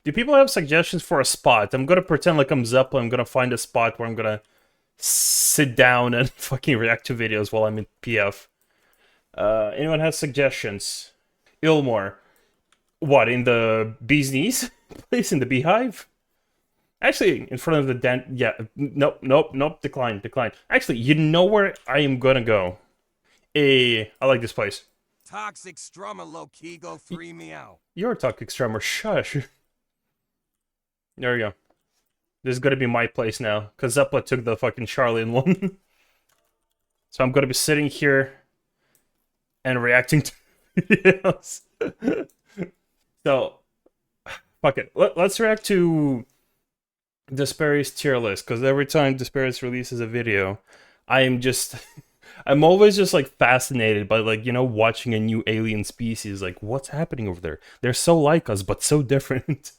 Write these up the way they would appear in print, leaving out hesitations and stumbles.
Do people have suggestions for a spot? I'm gonna pretend like I'm Zeppelin. I'm gonna find a spot where I'm gonna sit down and fucking react to videos while I'm in PF. Anyone has suggestions? Ilmore. What, in the bee's knees place, in the beehive? Actually, in front of the den. Yeah, nope. Decline. Actually, you know where I am gonna go. I like this place. Toxic strummer, Loki, go free me out. You're a toxic strummer. Shush. There we go. This is gonna be my place now, because Zeppelin took the fucking Charlene one. So I'm gonna be sitting here and reacting to videos. So, fuck it. Let's react to Despera's tier list, because every time Despera's releases a video, I'm always just like fascinated by, like, you know, watching a new alien species. Like, what's happening over there? They're so like us, but so different.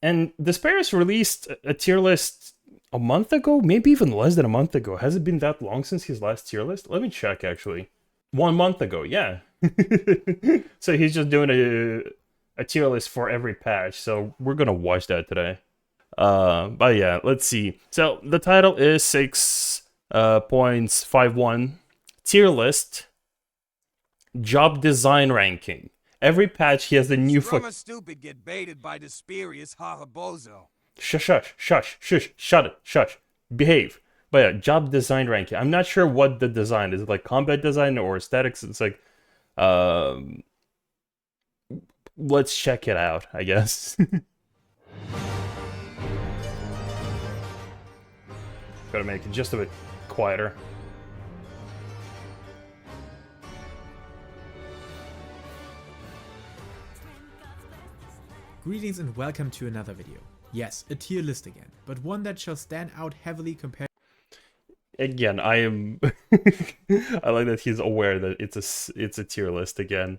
And Despera's released a tier list a month ago, maybe even less than a month ago. Has it been that long since his last tier list? Let me check, actually. 1 month ago, yeah. So he's just doing a tier list for every patch, so we're gonna watch that today. But yeah, let's see. So the title is 6.51 tier list job design ranking. Every patch he has a new stupid get baited by the spurious Harabozo. Shush. Behave. But yeah, job design ranking. I'm not sure what the design is. It like combat design or aesthetics? It's like, let's check it out, I guess. Gotta make it just a bit quieter. Greetings and welcome to another video. Yes, a tier list again, but one that shall stand out heavily compared. Again, I am. I like that he's aware that it's a tier list again.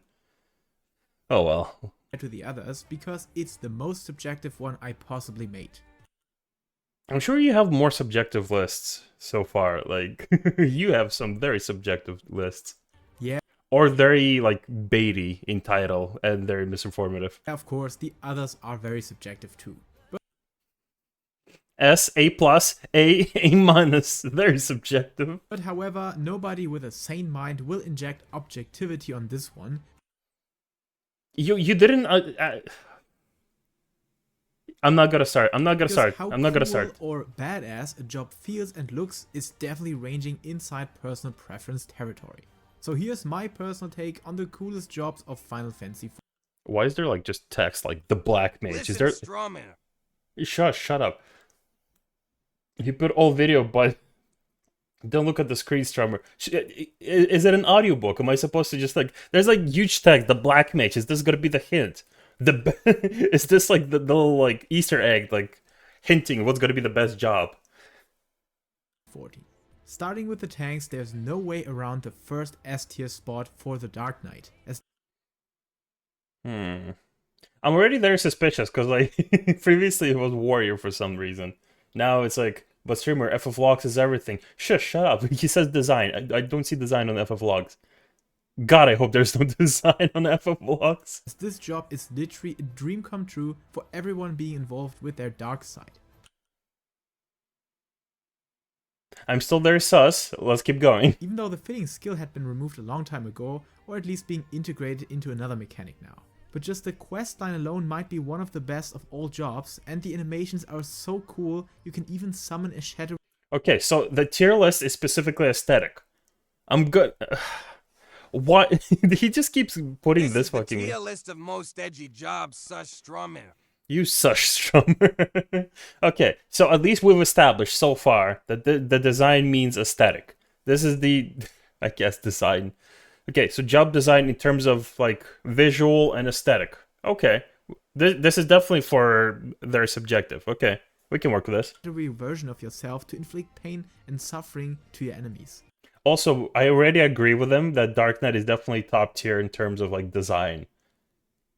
Oh well. To the others, because it's the most subjective one I possibly made. I'm sure you have more subjective lists so far. Like, you have some very subjective lists. Yeah. Or very, like, baity in title and very misinformative. Of course, the others are very subjective too. But S, A+, A minus, very subjective. But however, nobody with a sane mind will inject objectivity on this one. You didn't... I'm not gonna start. How cool or badass a job feels and looks is definitely ranging inside personal preference territory. So here's my personal take on the coolest jobs of Final Fantasy IV. Why is there like just text like the Black Mage? Is there? Shut up. You put all video, but don't look at the screen, Strummer. Is it an audiobook? Am I supposed to just like? There's like huge text. The Black Mage. Is this gonna be the hint? Is this like the little like Easter egg, like hinting what's gonna be the best job? 40. Starting with the tanks, there's no way around the first S tier spot for the Dark Knight. I'm already there suspicious because like previously it was Warrior for some reason. Now it's like, but streamer FF Logs is everything. Shush, shut up. He says design. I don't see design on FF Logs. God, I hope there's no design on FF Logs. This job is literally a dream come true for everyone being involved with their dark side. I'm still there sus, let's keep going. Even though the fitting skill had been removed a long time ago, or at least being integrated into another mechanic now. But just the quest line alone might be one of the best of all jobs, and the animations are so cool, you can even summon a shadow. Okay, so the tier list is specifically aesthetic. I'm good. What? He just keeps putting this fucking... tier list of most edgy jobs, such Strummer. You sush, Strummer. Okay, so at least we've established so far that the design means aesthetic. This is the, I guess, design. Okay, so job design in terms of, like, visual and aesthetic. Okay, this is definitely for their subjective. Okay, we can work with this. Version of yourself to inflict pain and suffering to your enemies. Also, I already agree with him that Dark Knight is definitely top tier in terms of, like, design.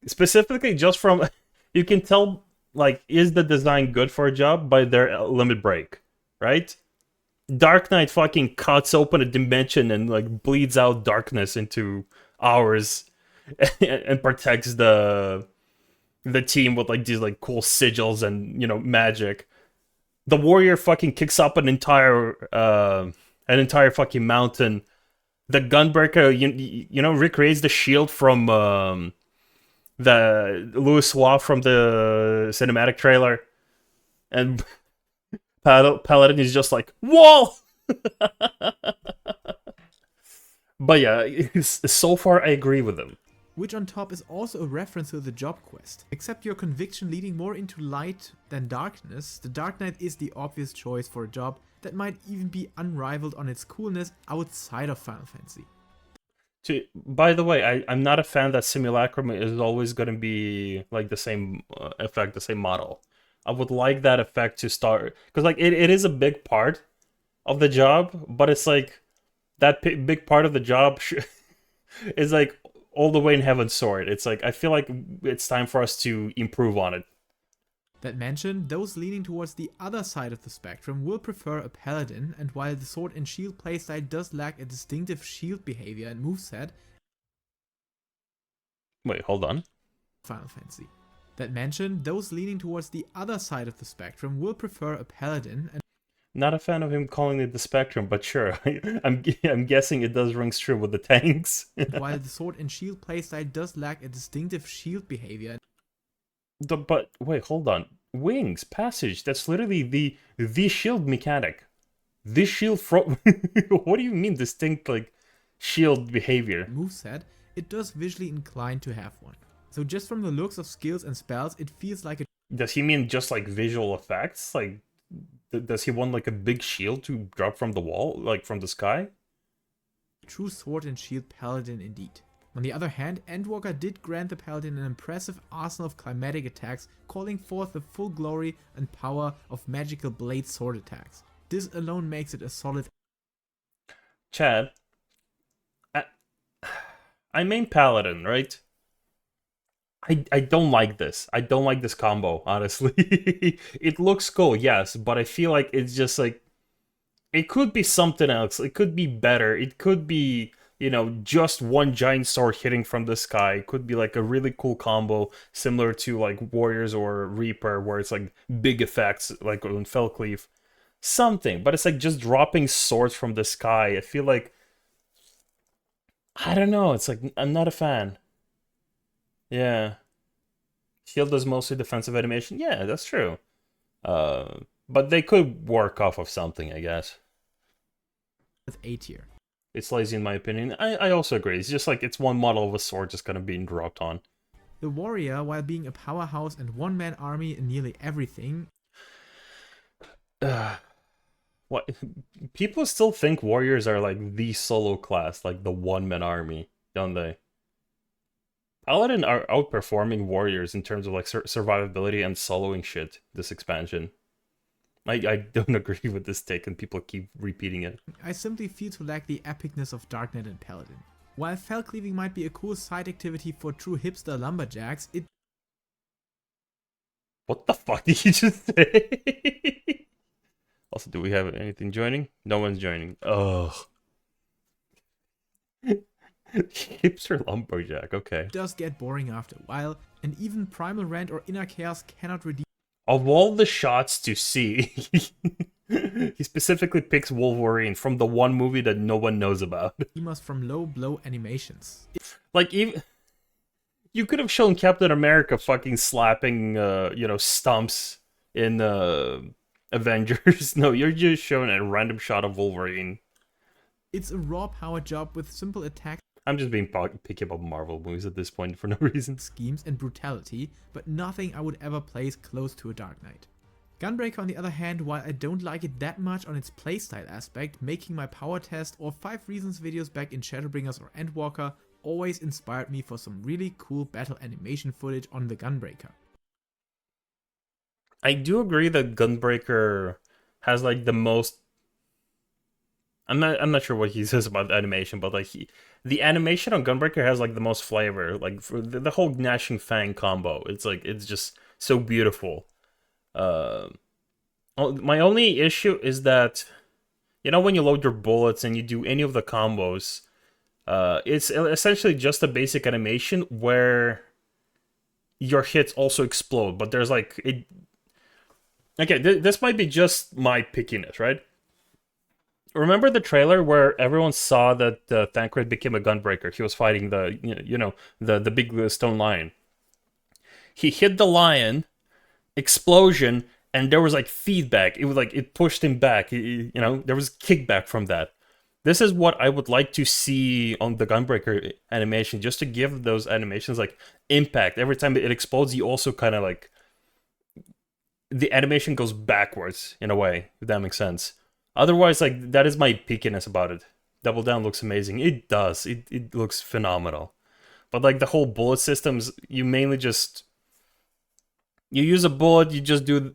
Specifically, just from... You can tell, like, is the design good for a job by their limit break, right? Dark Knight fucking cuts open a dimension and, like, bleeds out darkness into hours and protects the the team with like these like cool sigils and, you know, magic. The warrior fucking kicks up an entire fucking mountain. The Gunbreaker, you know, recreates the shield from the Louis Suave from the cinematic trailer, and Paladin is just like, whoa. But yeah, so far I agree with him. Which on top is also a reference to the job quest. Except your conviction leading more into light than darkness, the Dark Knight is the obvious choice for a job that might even be unrivaled on its coolness outside of Final Fantasy. By the way, I'm not a fan that Simulacrum is always going to be like the same effect, the same model. I would like that effect to start, because like it is a big part of the job, but it's like that big part of the job is like all the way in Heaven's Sword. It's like, I feel like it's time for us to improve on it. That mentioned, those leaning towards the other side of the spectrum will prefer a Paladin, and while the Sword and Shield playstyle does lack a distinctive shield behavior and moveset... Wait, hold on. Final Fantasy. That mentioned, those leaning towards the other side of the spectrum will prefer a Paladin, and... Not a fan of him calling it the spectrum, but sure. I'm guessing it does ring true with the tanks. while the Sword and Shield playstyle does lack a distinctive shield behavior... But wait, hold on. Wings, passage, that's literally the shield mechanic. This shield from... What do you mean distinct, like, shield behavior? Moveset, it does visually incline to have one. So just from the looks of skills and spells, it feels like a... Does he mean just, like, visual effects? Like, does he want, like, a big shield to drop from the wall, like, from the sky? True Sword and Shield Paladin indeed. On the other hand, Endwalker did grant the Paladin an impressive arsenal of climatic attacks, calling forth the full glory and power of magical blade sword attacks. This alone makes it a solid... Chad, I main Paladin, right? I don't like this. I don't like this combo, honestly. It looks cool, yes, but I feel like it's just like... It could be something else. It could be better. It could be, you know, just one giant sword hitting from the sky. It could be like a really cool combo similar to like Warriors or Reaper, where it's like big effects like on Felcleave. Something, but it's like just dropping swords from the sky. I feel like, I don't know, it's like, I'm not a fan. Yeah. Shield is mostly defensive animation. Yeah, that's true. But they could work off of something, I guess. With A tier. It's lazy in my opinion. I also agree. It's just like, it's one model of a sword just kind of being dropped on. The warrior, while being a powerhouse and one-man army in nearly everything... What? People still think warriors are like the solo class, like the one-man army, don't they? Paladin are outperforming warriors in terms of like survivability and soloing shit this expansion. I don't agree with this take and people keep repeating it. I simply feel to lack the epicness of Dark Knight and Paladin. While fell cleaving might be a cool side activity for true hipster lumberjacks, it... What the fuck did you just say? Also, do we have anything joining? No one's joining. Ugh. Hipster lumberjack, okay. does get boring after a while, and even Primal Rant or Inner Chaos cannot redeem... Of all the shots to see, he specifically picks Wolverine from the one movie that no one knows about. us from low blow animations. Like, even... You could have shown Captain America fucking slapping, you know, stumps in, Avengers. No, you're just showing a random shot of Wolverine. It's a raw power job with simple attacks. I'm just being picky about Marvel movies at this point for no reason. Schemes and brutality, but nothing I would ever place close to a Dark Knight. Gunbreaker on the other hand, while I don't like it that much on its playstyle aspect, making my power test or 5 reasons videos back in Shadowbringers or Endwalker always inspired me for some really cool battle animation footage on the Gunbreaker. I do agree that Gunbreaker has like the most... I'm not sure what he says about the animation, but like the animation on Gunbreaker has like the most flavor. Like for the whole Gnashing Fang combo, it's like, it's just so beautiful. My only issue is that, you know, when you load your bullets and you do any of the combos, it's essentially just a basic animation where your hits also explode, but there's like it. Okay, this might be just my pickiness, right? Remember the trailer where everyone saw that Thancred became a gunbreaker? He was fighting the the big stone lion. He hit the lion, explosion, and there was like feedback. It was like it pushed him back. There was kickback from that. This is what I would like to see on the Gunbreaker animation, just to give those animations like impact. Every time it explodes, you also kind of like the animation goes backwards in a way, if that makes sense. Otherwise, like that is my peakiness about it. Double Down looks amazing. It does. It looks phenomenal. But like the whole bullet systems, you mainly just you use a bullet, you just do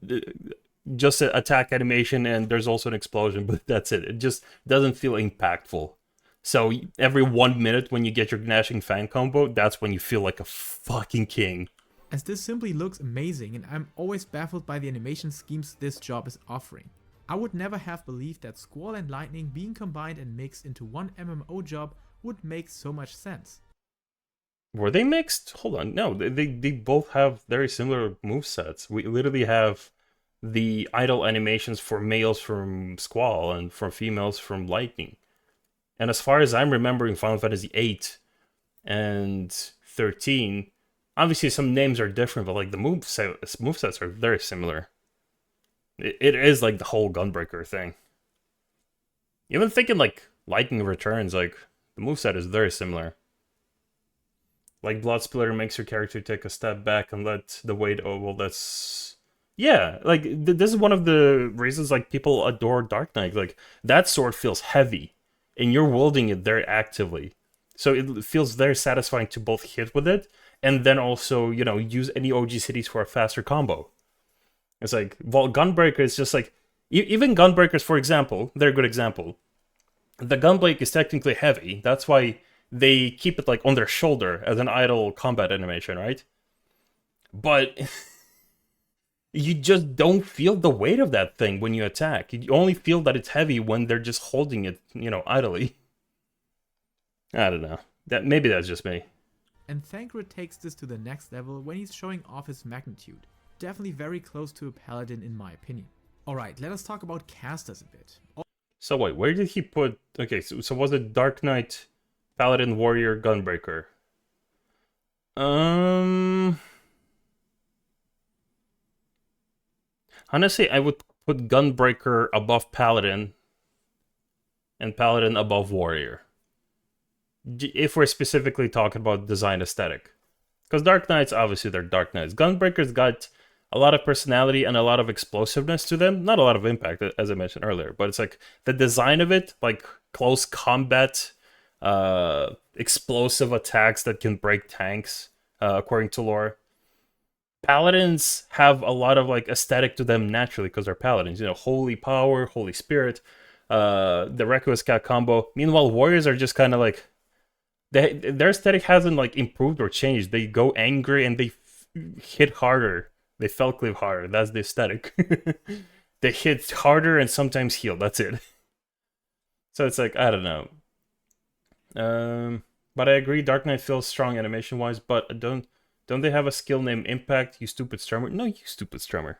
just an attack animation, and there's also an explosion, but that's it. It just doesn't feel impactful. So every 1 minute when you get your Gnashing Fang combo, that's when you feel like a fucking king. As this simply looks amazing, and I'm always baffled by the animation schemes this job is offering. I would never have believed that Squall and Lightning being combined and mixed into one MMO job would make so much sense. Were they mixed? Hold on, no, they both have very similar movesets. We literally have the idle animations for males from Squall and for females from Lightning. And as far as I'm remembering Final Fantasy 8 and 13, obviously some names are different, but like the movesets are very similar. It is like the whole Gunbreaker thing. Even thinking like Lightning Returns, like the moveset is very similar. Like Blood Splitter makes your character take a step back and let the weight. Oh well, that's yeah. Like this is one of the reasons like people adore Dark Knight. Like that sword feels heavy, and you're wielding it very actively, so it feels very satisfying to both hit with it and then also use any OG cities for a faster combo. It's like, well, Gunbreaker is just like even Gunbreakers, for example, they're a good example. The Gunblade is technically heavy. That's why they keep it like on their shoulder as an idle combat animation, right? But you just don't feel the weight of that thing when you attack. You only feel that it's heavy when they're just holding it, idly. I don't know. Maybe that's just me. And Thancred takes this to the next level when he's showing off his magnitude. Definitely very close to a paladin in my opinion. Alright, let us talk about casters a bit. So wait, where did he put... Okay, so was it Dark Knight, Paladin, Warrior, Gunbreaker? Honestly, I would put Gunbreaker above Paladin and Paladin above Warrior. If we're specifically talking about design aesthetic. Because Dark Knights, obviously they're Dark Knights. Gunbreaker's got a lot of personality and a lot of explosiveness to them. Not a lot of impact, as I mentioned earlier. But it's like the design of it, like close combat, explosive attacks that can break tanks, according to lore. Paladins have a lot of like aesthetic to them naturally because they're paladins. Holy power, holy spirit, the Reckless Cat combo. Meanwhile, warriors are just kind of like their aesthetic hasn't like improved or changed. They go angry and they hit harder. They fell cleave harder. That's the aesthetic. They hit harder and sometimes heal. That's it. So it's like I don't know. But I agree. Dark Knight feels strong animation wise, but don't they have a skill named Impact? You stupid strummer. No, you stupid strummer.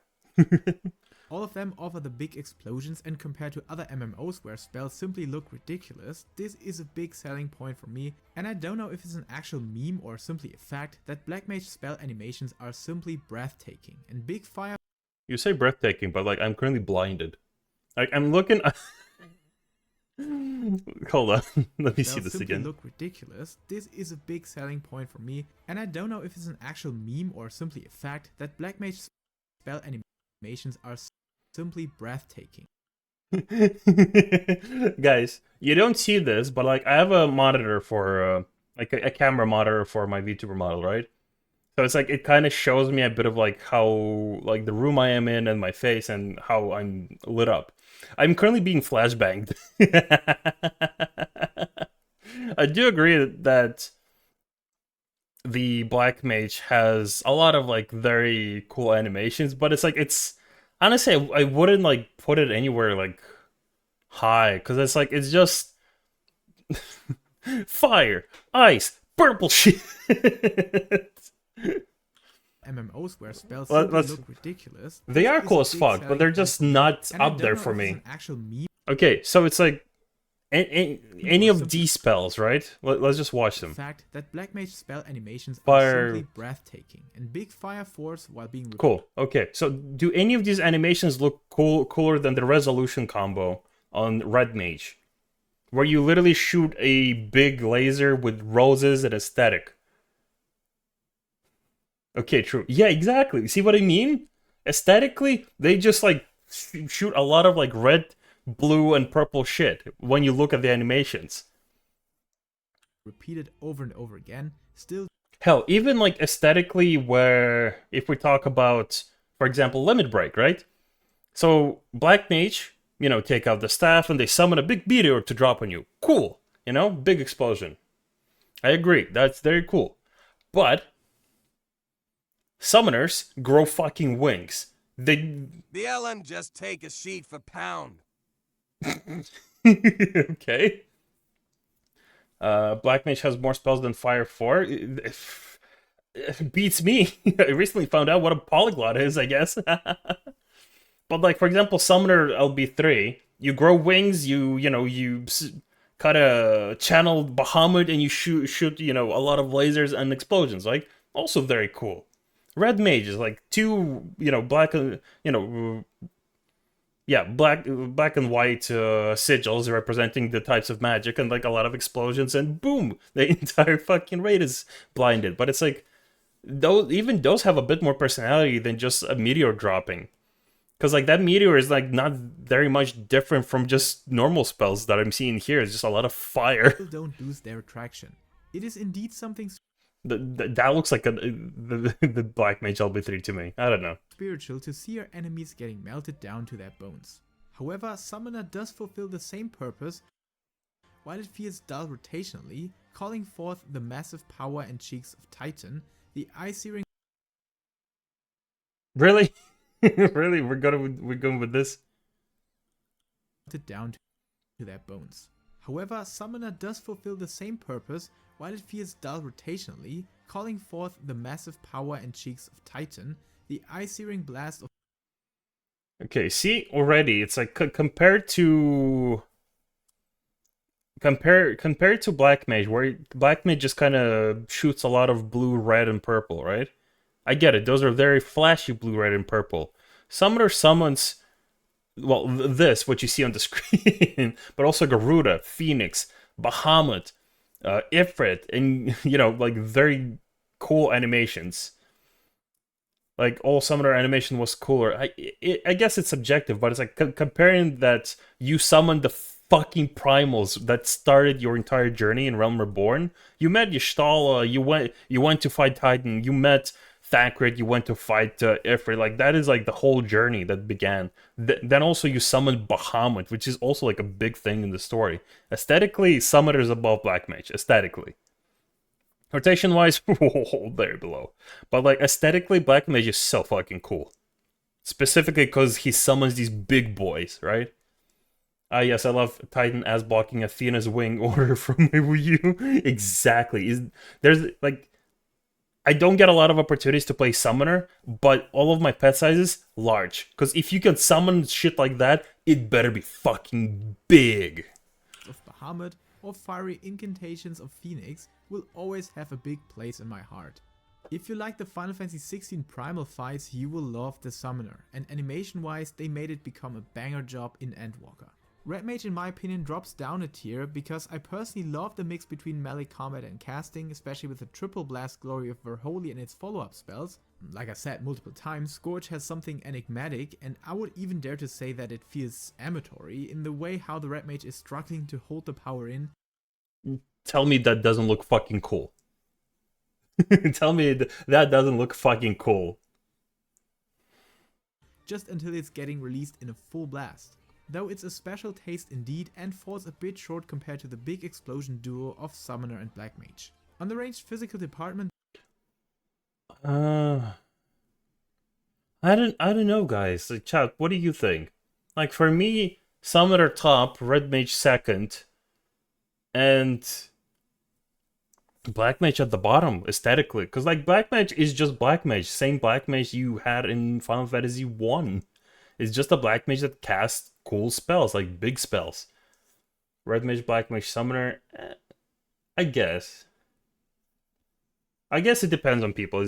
All of them offer the big explosions, and compared to other MMOs where spells simply look ridiculous, this is a big selling point for me, and I don't know if it's an actual meme or simply a fact that Black Mage spell animations are simply breathtaking, and big fire... You say breathtaking, but like I'm currently blinded. Like I'm looking... Hold on, let me see this again. Look ridiculous. This is a big selling point for me, and I don't know if it's an actual meme or simply a fact that Black Mage spell animations are simply breathtaking. Guys, you don't see this, but like I have a monitor for like a camera monitor for my VTuber model, right? So it's like it kind of shows me a bit of like how like the room I am in and my face and how I'm lit up. I'm currently being flashbanged. I do agree that the Black Mage has a lot of like very cool animations, but it's like honestly I wouldn't like put it anywhere like high because it's like it's just fire, ice, purple shit. MMOs where spells Let- simply let's- look ridiculous. They are is cool a as big fuck, but selling they're point just for me. not And I up don't there know for if it's me. an actual meme Okay, so it's like any or of simply these spells, right? Let's just watch the them. fact that Black Mage spell animations Fire- are simply breathtaking and big fire force while being Cool. Okay, so do any of these animations look cooler than the resolution combo on Red Mage, where you literally shoot a big laser with roses and aesthetic? Okay, true. Yeah, exactly. See what I mean? Aesthetically, they just like shoot a lot of like red, blue, and purple shit when you look at the animations. repeated over and over again, still Hell, even like aesthetically, where if we talk about, for example, Limit Break, right? So Black Mage, you know, take out the staff and they summon a big meteor to drop on you. Cool, you know, big explosion. I agree, that's very cool. But summoners grow fucking wings. They The LN just take a sheet for pound. okay. Black Mage has more spells than Fire 4. It beats me. I recently found out what a polyglot is, I guess. But like, for example, Summoner LB3, you grow wings, you cut a channel Bahamut and you shoot, you know, a lot of lasers and explosions. Like, also very cool. Red Mage is like two, you know, black and white sigils representing the types of magic and like a lot of explosions, and boom, the entire fucking raid is blinded. But it's like those have a bit more personality than just a meteor dropping, because like that meteor is like not very much different from just normal spells that I'm seeing here. It's just a lot of fire. don't lose their attraction. It is indeed something That looks like the Black Mage LB3 to me. I don't know. spiritual to see your enemies getting melted down to their bones. However, Summoner does fulfill the same purpose, while it feels dull rotationally, calling forth the massive power and cheeks of Titan, the eye-searing Really? Really? We're going with this? melted down to their bones. However, Summoner does fulfill the same purpose, while it feels dull rotationally, calling forth the massive power and cheeks of Titan, the eye-searing blast of Okay, see, already it's like compared to Black Mage, where Black Mage just kind of shoots a lot of blue, red, and purple, right? I get it; those are very flashy blue, red, and purple. Summoner summons, well, this what you see on the screen, but also Garuda, Phoenix, Bahamut, Ifrit, and you know, like very cool animations. Like all Summoner animation was cooler. I guess it's subjective, but it's like comparing that you summoned the fucking primals that started your entire journey in Realm Reborn. You met Y'Shtala, you went to fight Titan, you met Thackeray, you went to fight Ifrit. Like that is like the whole journey that began. Then also you summoned Bahamut, which is also like a big thing in the story. Aesthetically, Summoner is above Black Mage. Aesthetically. Rotation wise, very below. But like aesthetically, Black Mage is so fucking cool. Specifically because he summons these big boys, right? Ah, yes, I love Titan as blocking Athena's wing order from my Wii U. Exactly. There's like, I don't get a lot of opportunities to play Summoner, but all of my pet sizes large. Because if you can summon shit like that, it better be fucking big. Bahamut or fiery incantations of Phoenix will always have a big place in my heart. If you like the Final Fantasy 16 primal fights, you will love the Summoner, and animation wise they made it become a banger job in Endwalker. Red Mage in my opinion drops down a tier because I personally love the mix between melee combat and casting, especially with the triple blast glory of Verholy and its follow-up spells. Like I said multiple times, Scourge has something enigmatic, and I would even dare to say that it feels amatory in the way how the Red Mage is struggling to hold the power in. Tell me that doesn't look fucking cool. Tell me that doesn't look fucking cool. Just until it's getting released in a full blast. Though it's a special taste indeed and falls a bit short compared to the big explosion duo of Summoner and Black Mage. On the ranged physical department, I don't know, guys. Like, chat, what do you think? Like for me, Summoner top, Red Mage second, and Black Mage at the bottom aesthetically, because like Black Mage is just Black Mage, same Black Mage you had in Final Fantasy 1. It's just a Black Mage that casts cool spells, like big spells. Red Mage, Black Mage, Summoner, I guess. I guess it depends on people.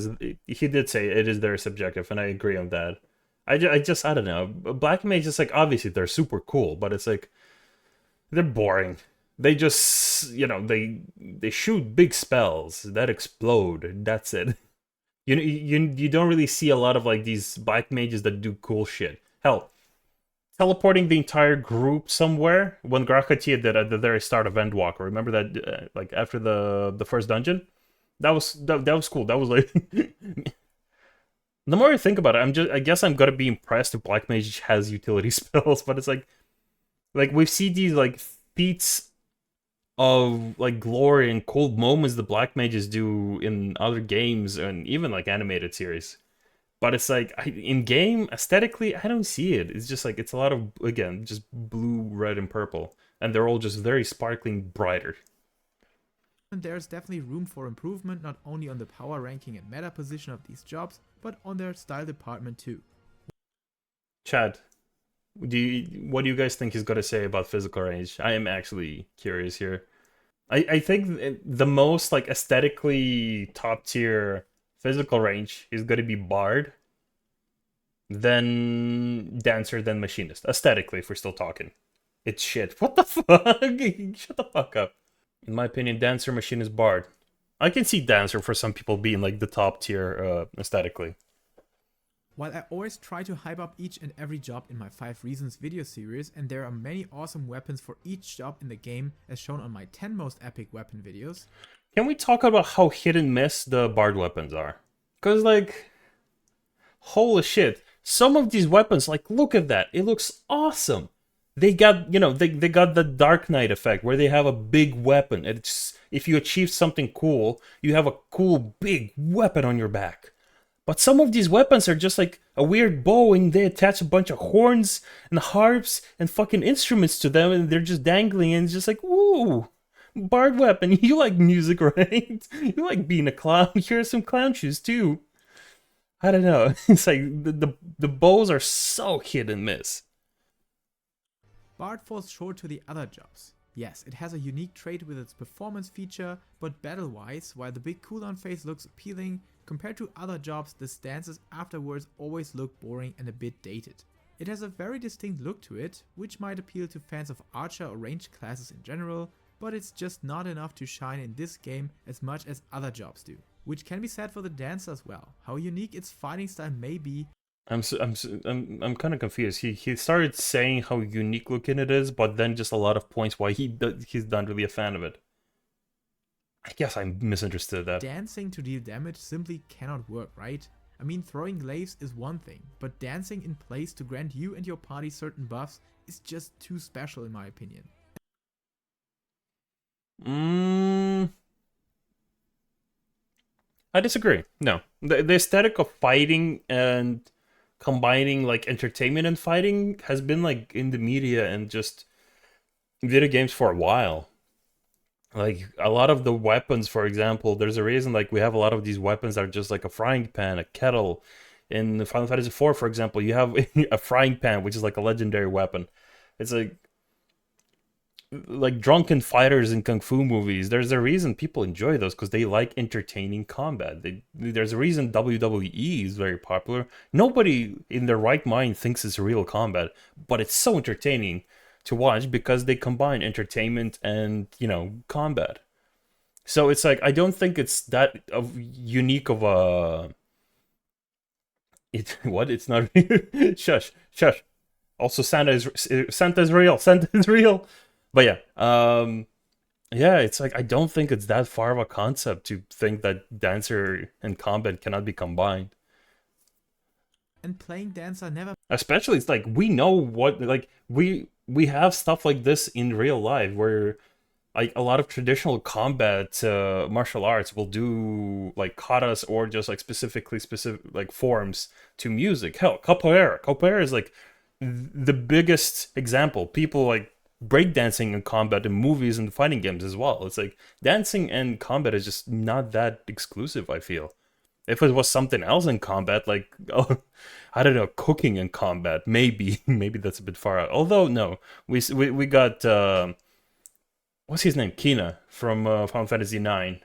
He did say it is very subjective, and I agree on that. I don't know. Black Mage is like, obviously they're super cool, but it's like, they're boring. They just, they shoot big spells that explode. That's it. You don't really see a lot of like these Black Mages that do cool shit. Hell, teleporting the entire group somewhere when Grakatia did at the very start of Endwalker. Remember that, like after the first dungeon? That was cool. That was like, the more I think about it, I guess I'm gonna be impressed if Black Mage has utility spells, but it's like we see these like feats of like glory and cold moments the Black Mages do in other games and even like animated series. But it's like, in game, aesthetically, I don't see it. It's just like, it's a lot of, again, just blue, red, and purple. And they're all just very sparkling brighter. And there's definitely room for improvement, not only on the power ranking and meta position of these jobs, but on their style department too. Chad, what do you guys think he's got to say about physical range? I am actually curious here. I think the most like aesthetically top tier physical range is going to be Bard, then Dancer, then Machinist. Aesthetically, if we're still talking. It's shit. What the fuck? Shut the fuck up. In my opinion, Dancer, Machinist, Bard. I can see Dancer for some people being like the top tier aesthetically. While I always try to hype up each and every job in my 5 Reasons video series, and there are many awesome weapons for each job in the game as shown on my 10 most epic weapon videos. Can we talk about how hit and miss the Bard weapons are? Because like, holy shit, some of these weapons, like look at that, it looks awesome. They got, they got the Dark Knight effect where they have a big weapon. It's, if you achieve something cool, you have a cool big weapon on your back. But some of these weapons are just like a weird bow and they attach a bunch of horns and harps and fucking instruments to them and they're just dangling and it's just like, woo, Bard weapon, you like music, right? You like being a clown, here are some clown shoes too. I don't know, it's like the bows are so hit and miss. Bard falls short to the other jobs. Yes, it has a unique trait with its performance feature, but battle-wise, while the big cooldown phase looks appealing, compared to other jobs, the stances afterwards always look boring and a bit dated. It has a very distinct look to it, which might appeal to fans of archer or ranged classes in general, but it's just not enough to shine in this game as much as other jobs do. Which can be said for the dancer as well. How unique its fighting style may be. I'm kind of confused. He started saying how unique looking it is, but then just a lot of points why he's not really a fan of it. I guess I misunderstood that. Dancing to deal damage simply cannot work, right? I mean, throwing glaives is one thing, but dancing in place to grant you and your party certain buffs is just too special in my opinion. I disagree. No. The aesthetic of fighting and combining like entertainment and fighting has been like in the media and just video games for a while. Like a lot of the weapons, for example, there's a reason like we have a lot of these weapons that are just like a frying pan, a kettle. In Final Fantasy IV, for example, you have a frying pan, which is like a legendary weapon. It's like drunken fighters in kung fu movies. There's a reason people enjoy those because they like entertaining combat. There's a reason WWE is very popular. Nobody in their right mind thinks it's real combat, but it's so entertaining to watch because they combine entertainment and, combat. So it's like, I don't think it's that unique of a... It's not... Shush. Also, Santa's real. Santa's real. But yeah, it's like, I don't think it's that far of a concept to think that Dancer and combat cannot be combined. And playing Dancer never... Especially, it's like, we know what, like, we have stuff like this in real life where, like, a lot of traditional combat martial arts will do, like, katas or just, like, specific, like, forms to music. Hell, capoeira. Capoeira is, like, the biggest example. People, like, breakdancing in combat in movies and fighting games as well. It's like dancing and combat is just not that exclusive, I feel. If it was something else in combat, like, oh, I don't know, cooking in combat, maybe that's a bit far out. Although, no, we got, what's his name? Kina from Final Fantasy IX.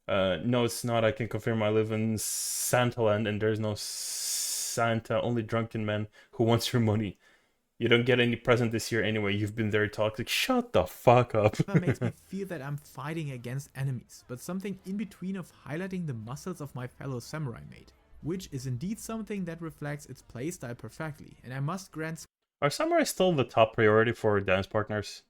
No, it's not. I can confirm I live in Santaland and there's no Santa, only drunken men who wants your money. You don't get any present this year anyway. You've been very toxic. Shut the fuck up. That makes me feel that I'm fighting against enemies, but something in between of highlighting the muscles of my fellow samurai mate, which is indeed something that reflects its playstyle perfectly, and I must grant... Are samurai still the top priority for dance partners?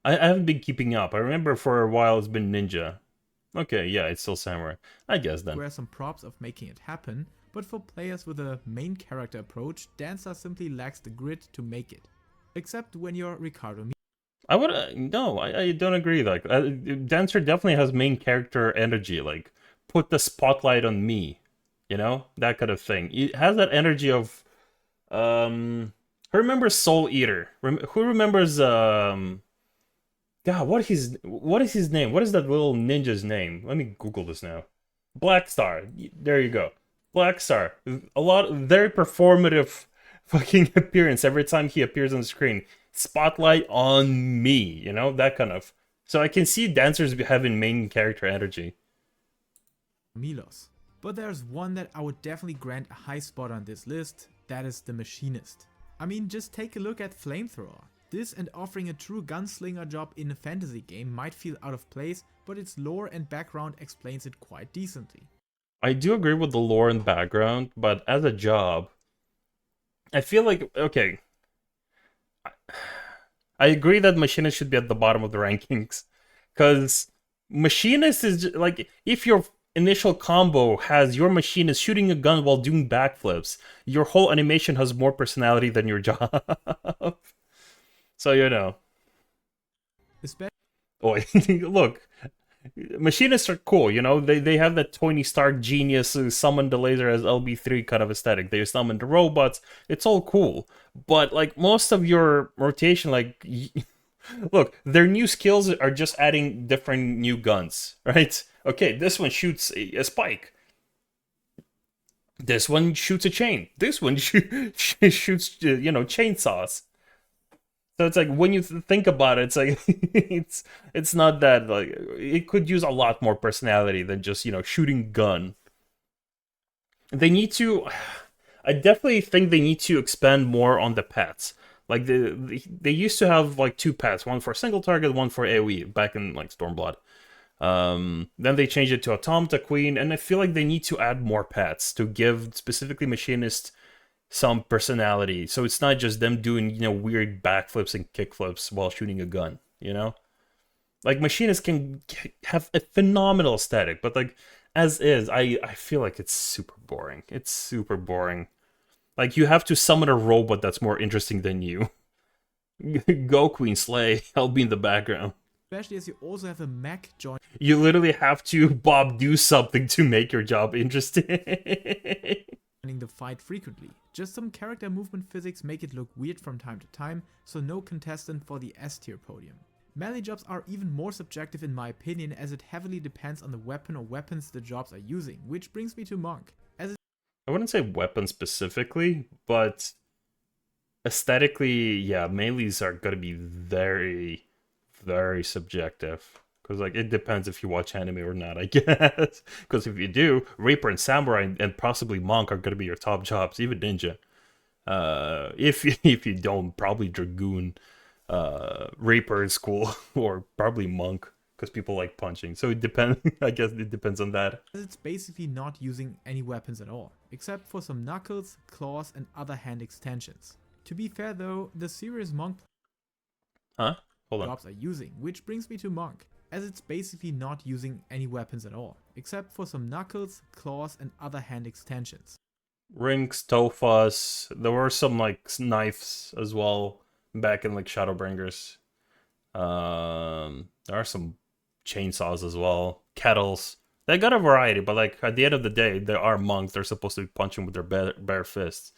I haven't been keeping up. I remember for a while it's been ninja. Okay, yeah, it's still samurai. I guess then. Square some props of making it happen, but for players with a main character approach, Dancer simply lacks the grit to make it. Except when you're Ricardo. I would no, I don't agree. Like Dancer definitely has main character energy. Like put the spotlight on me, you know, that kind of thing. It has that energy of who remembers Soul Eater? Who remembers God, what is his name? What is that little ninja's name? Let me Google this now. Black Star. There you go. Black Star. Very performative fucking appearance every time he appears on the screen. Spotlight on me, you know, that kind of. So I can see dancers having main character energy. Milos. But there's one that I would definitely grant a high spot on this list, that is the Machinist. I mean, just take a look at Flamethrower. This and offering a true gunslinger job in a fantasy game might feel out of place, but its lore and background explains it quite decently. I do agree with the lore and background, but as a job, I feel like, okay, I agree that Machinist should be at the bottom of the rankings, because Machinist is just, like, if your initial combo has your Machinist shooting a gun while doing backflips, your whole animation has more personality than your job. So, you know. Oh, look. Machinists are cool, you know, they have that Tony Stark genius summon the laser as LB3 kind of aesthetic. They summon the robots, it's all cool. But like most of your rotation, like, look, their new skills are just adding different new guns, right? Okay, this one shoots a spike. This one shoots a chain. This one shoots, you know, chainsaws. So it's like when you think about it, it's like it's not that, like, it could use a lot more personality than just, you know, shooting gun. They need to, I definitely think they need to expand more on the pets. Like they used to have like 2 pets, one for single target, one for AoE back in like Stormblood. Then they changed it to Automata Queen, and I feel like they need to add more pets to give specifically Machinist some personality, so it's not just them doing, you know, weird backflips and kickflips while shooting a gun, you know? Like, Machinists can have a phenomenal aesthetic, but like, as is, I feel like it's super boring. It's super boring. Like, you have to summon a robot that's more interesting than you. Go Queen, slay, I'll be in the background. Especially as you also have a mech join. You literally have to, Bob, do something to make your job interesting. The fight frequently. Just some character movement physics make it look weird from time to time, so no contestant for the S tier podium. Melee jobs are even more subjective in my opinion, as it heavily depends on the weapon or weapons the jobs are using, which brings me to Monk. I wouldn't say weapon specifically, but aesthetically, yeah, melees are gonna be very, very subjective. Because, like, it depends if you watch anime or not, I guess. Because if you do, Reaper and Samurai and possibly Monk are going to be your top jobs, even Ninja. If you don't, probably Dragoon, Reaper is cool, or probably Monk, because people like punching. So it depends, I guess it depends on that. It's basically not using any weapons at all, except for some knuckles, claws, and other hand extensions. To be fair though, the serious Monk jobs are using, which brings me to Monk, as it's basically not using any weapons at all, except for some knuckles, claws, and other hand extensions. Rings, Tofas, there were some like knives as well back in like Shadowbringers. There are some chainsaws as well, kettles. They got a variety, but like at the end of the day, there are monks. They're supposed to be punching with their bare fists.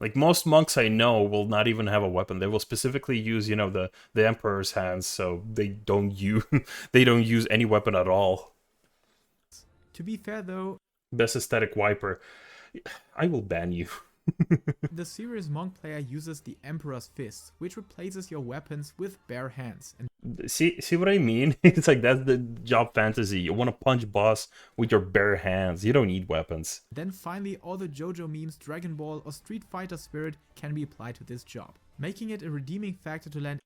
Like most monks I know will not even have a weapon. They will specifically use, you know, the Emperor's hands, so they don't use they don't use any weapon at all. To be fair though, Best aesthetic wiper. I will ban you. the serious monk player uses the Emperor's Fist, which replaces your weapons with bare hands. And See what I mean? It's like that's the job fantasy. You want to punch boss with your bare hands. You don't need weapons. then finally, all the JoJo memes, Dragon Ball or Street Fighter spirit can be applied to this job, making it a redeeming factor to land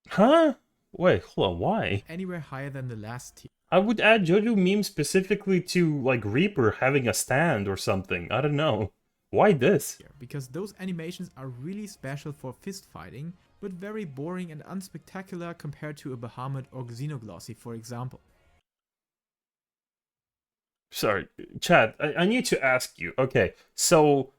Huh? Wait, hold on, why? anywhere higher than the last tier. I would add JoJo memes specifically to, like, Reaper having a stand or something. I don't know. Why this? Because those animations are really special for fist fighting, but very boring and unspectacular compared to a Bahamut or Xenoglossy, for example. Sorry, Chad, I need to ask you. Okay, so...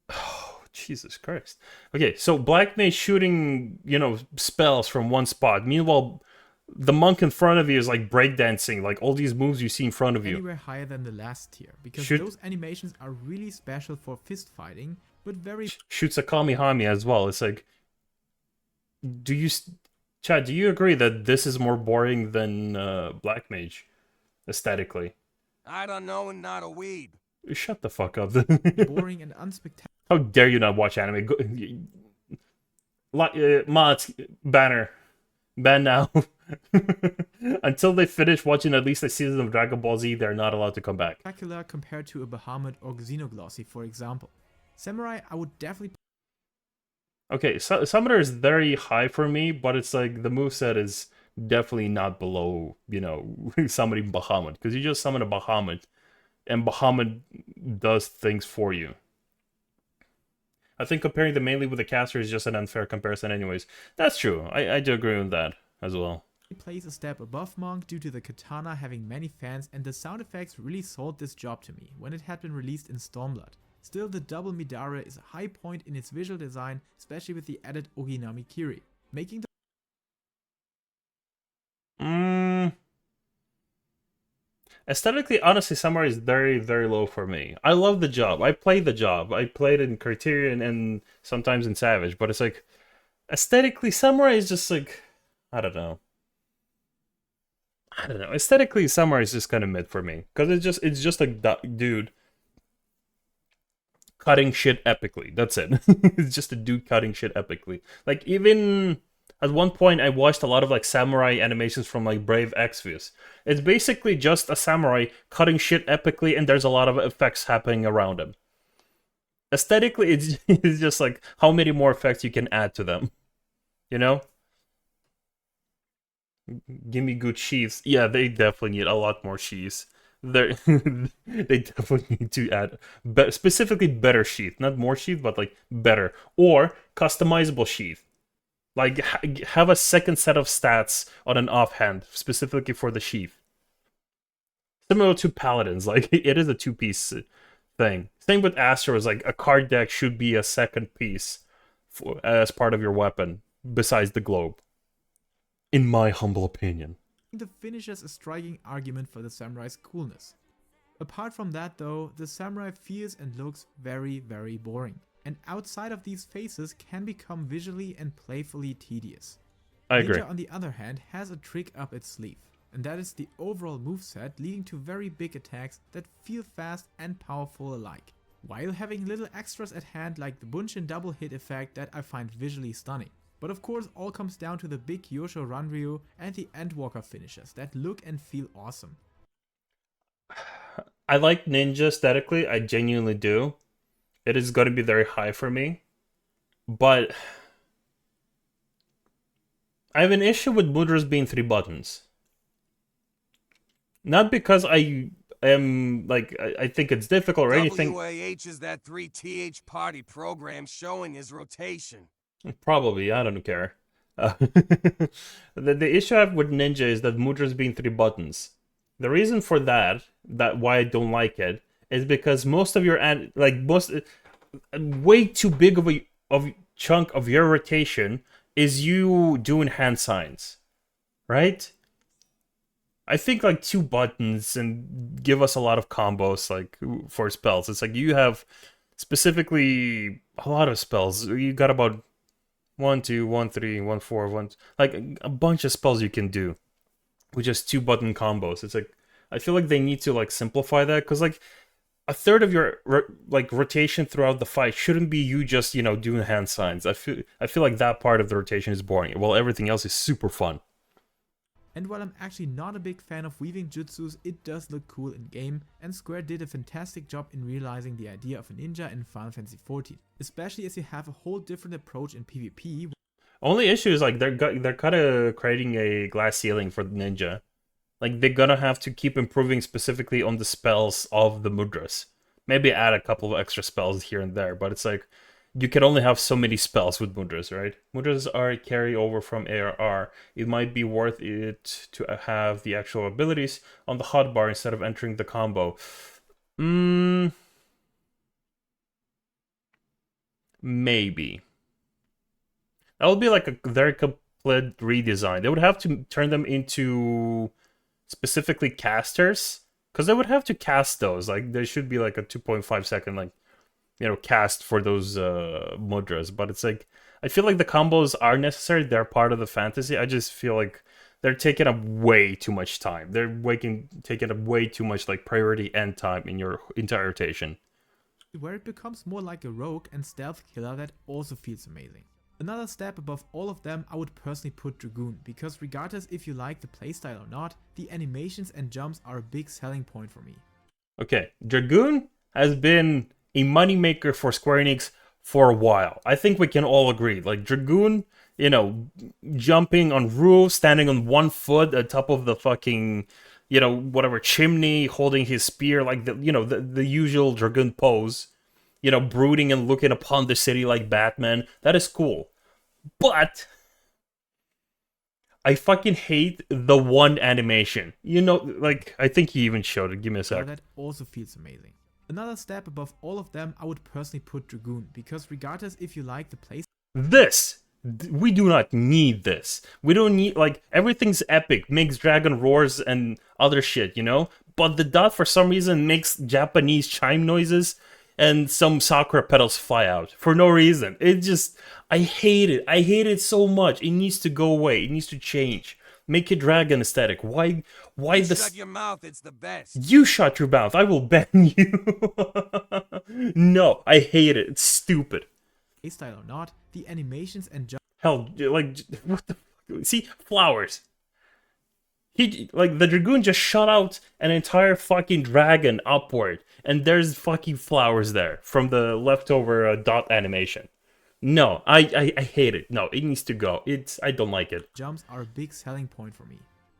Oh, Jesus Christ. Okay, so Black Mage shooting, you know, spells from one spot. Meanwhile, the monk in front of you is like breakdancing, like all these moves you see in front of you. Anywhere higher than the last tier, because Shoot. those animations are really special for fist fighting, but very Shoots a Kamihami as well. It's like... Do you... Chad, do you agree that this is more boring than Black Mage? Aesthetically. I don't know and not a weeb. Shut the fuck up. boring and unspectacular. How dare you not watch anime? Mods, banner. Ban now. Until they finish watching at least a season of Dragon Ball Z, they're not allowed to come back. Compared to a Bahamut or Xenoglossy, for example. Samurai, I would definitely Okay, Summoner is very high for me, but it's like the moveset is definitely not below, you know, summoning Bahamut. Because you just summon a Bahamut, and Bahamut does things for you. I think comparing them mainly with the caster is just an unfair comparison anyways. That's true. I do agree with that as well. place a step above Monk due to the katana having many fans, and the sound effects really sold this job to me when it had been released in Stormblood. Still, the double Midara is a high point in its visual design, especially with the added Oginami Kiri, making the Aesthetically, honestly, Samurai is very, very low for me. I love the job. I played the job. I played in Criterion and sometimes in Savage, but it's like, aesthetically, Samurai is just like, I don't know. Aesthetically, Samurai is just kind of mid for me. Because it's just a dude cutting shit epically. That's it. It's just a dude cutting shit epically. Like, even... At one point, I watched a lot of like samurai animations from like Brave Exvius. It's basically just a samurai cutting shit epically, and there's a lot of effects happening around him. Aesthetically, it's just like how many more effects you can add to them. You know? Give me good sheaths. Yeah, they definitely need a lot more sheaths. They definitely need to add specifically better sheath, not more sheath, but like better or customizable sheath. Like, have a second set of stats on an offhand, specifically for the sheath. Similar to Paladins, like, it is a two-piece thing. Same with Astros, like, a card deck should be a second piece as part of your weapon, besides the globe. In my humble opinion. The finish is a striking argument for the samurai's coolness. Apart from that though, the samurai feels and looks very, very boring. And outside of these phases can become visually and playfully tedious. I agree. Ninja, on the other hand, has a trick up its sleeve, and that is the overall moveset leading to very big attacks that feel fast and powerful alike, while having little extras at hand like the Bunshin double hit effect that I find visually stunning. But of course all comes down to the big Yosho Ranryu and the Endwalker finishes that look and feel awesome. I like Ninja aesthetically, I genuinely do. It is going to be very high for me, but I have an issue with Mudras being 3 buttons. Not because I am, like, I think it's difficult or anything. WAH is that 3TH party program showing his rotation. Probably, I don't care. The issue I have with Ninja is that Mudras being 3 buttons. The reason for that why I don't like it, is because most of your way too big of a chunk of your rotation is you doing hand signs, right? I think like 2 buttons and give us a lot of combos like for spells. It's like you have specifically a lot of spells. You got about 1, 2, 1, 3, 1, 4, 1, like a bunch of spells you can do with just 2-button combos. It's like, I feel like they need to like simplify that, because like a third of your like rotation throughout the fight shouldn't be you just, you know, doing hand signs. I feel like that part of the rotation is boring, while everything else is super fun. And while I'm actually not a big fan of weaving jutsus, it does look cool in game, and Square did a fantastic job in realizing the idea of a ninja in Final Fantasy XIV, especially as you have a whole different approach in PvP. Only issue is like they're kind of creating a glass ceiling for the ninja. Like they're gonna have to keep improving specifically on the spells of the mudras. Maybe add a couple of extra spells here and there, but it's like you can only have so many spells with mudras, right? Mudras are a carryover from ARR. It might be worth it to have the actual abilities on the hotbar instead of entering the combo. Maybe. That would be like a very complete redesign. They would have to turn them into specifically casters, because they would have to cast those. Like there should be like a 2.5 second like, you know, cast for those mudras. But it's like, I feel like the combos are necessary. They're part of the fantasy. I just feel like they're taking up way too much time. They're taking up way too much like priority and time in your entire rotation. Where it becomes more like a rogue and stealth killer that also feels amazing. Another step above all of them, I would personally put Dragoon, because regardless if you like the playstyle or not, the animations and jumps are a big selling point for me. Okay, Dragoon has been a moneymaker for Square Enix for a while. I think we can all agree. Like Dragoon, you know, jumping on roofs, standing on one foot at top of the fucking, you know, whatever chimney, holding his spear, like the, you know, the usual Dragoon pose. You know, brooding and looking upon the city like Batman. That is cool. But I fucking hate the one animation. You know, like, I think he even showed it. Give me a sec. That also feels amazing. Another step above all of them, I would personally put Dragoon, because regardless if you like the playstyle, we do not need this. We don't need, like, everything's epic. Makes dragon roars and other shit, you know? But the dot, for some reason, makes Japanese chime noises, and some sakura petals fly out for no reason. It just, I hate it. I hate it so much. It needs to go away. It needs to change. Make it dragon aesthetic. Why this? Shut your mouth, it's the best. You shut your mouth. I will ban you. No, I hate it. It's stupid. Playstyle or not, the animations and jumps. Hell, like, what the fuck? See, flowers. He, like, the Dragoon just shot out an entire fucking dragon upward, and there's fucking flowers there from the leftover dot animation. No, I hate it. No, it needs to go. I don't like it. Jumps are a big selling point for me.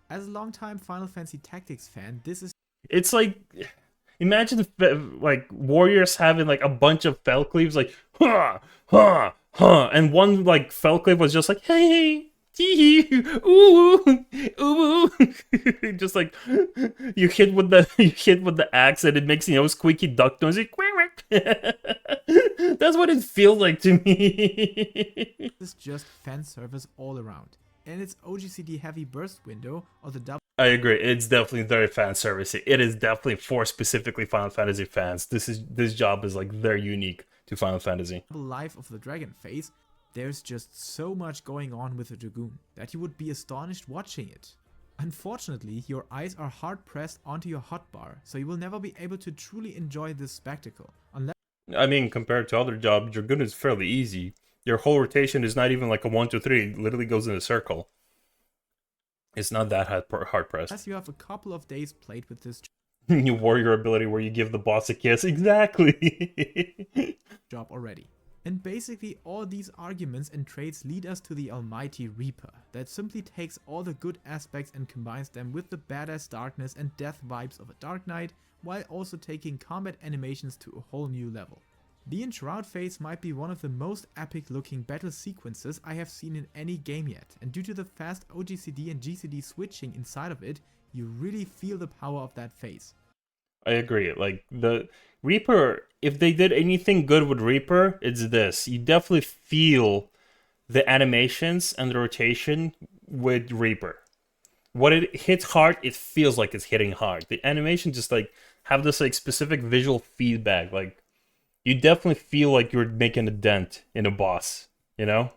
As a longtime Final Fantasy Tactics fan, this is... It's like, imagine like warriors having like a bunch of fell cleaves, like, ha, ha, ha, and one like fell cleave was just like, hey, ooh, ooh, just like you hit with the axe and it makes, you know, squeaky duck noise. That's what it feels like to me. It's just fan service all around, and its OGCD heavy burst window or the double. I agree. It's definitely very fan servicey. It is definitely for specifically Final Fantasy fans. This job is like very unique to Final Fantasy. Life of the Dragon phase. There's just so much going on with the Dragoon that you would be astonished watching it. Unfortunately, your eyes are hard pressed onto your hotbar, so you will never be able to truly enjoy this spectacle. Unless, I mean, compared to other jobs, Dragoon is fairly easy. Your whole rotation is not even like a 1, 2, 3. It literally goes in a circle. It's not that hard pressed. unless you have a couple of days played with this New warrior ability where you give the boss a kiss. Exactly. job already. And basically all these arguments and traits lead us to the almighty Reaper, that simply takes all the good aspects and combines them with the badass darkness and death vibes of a Dark Knight, while also taking combat animations to a whole new level. The Enshroud phase might be one of the most epic looking battle sequences I have seen in any game yet, and due to the fast OGCD and GCD switching inside of it, you really feel the power of that phase. I agree. Like, the Reaper, if they did anything good with Reaper, it's this. You definitely feel the animations and the rotation with Reaper. When it hits hard, it feels like it's hitting hard. The animation just, like, have this, like, specific visual feedback. Like, you definitely feel like you're making a dent in a boss, you know?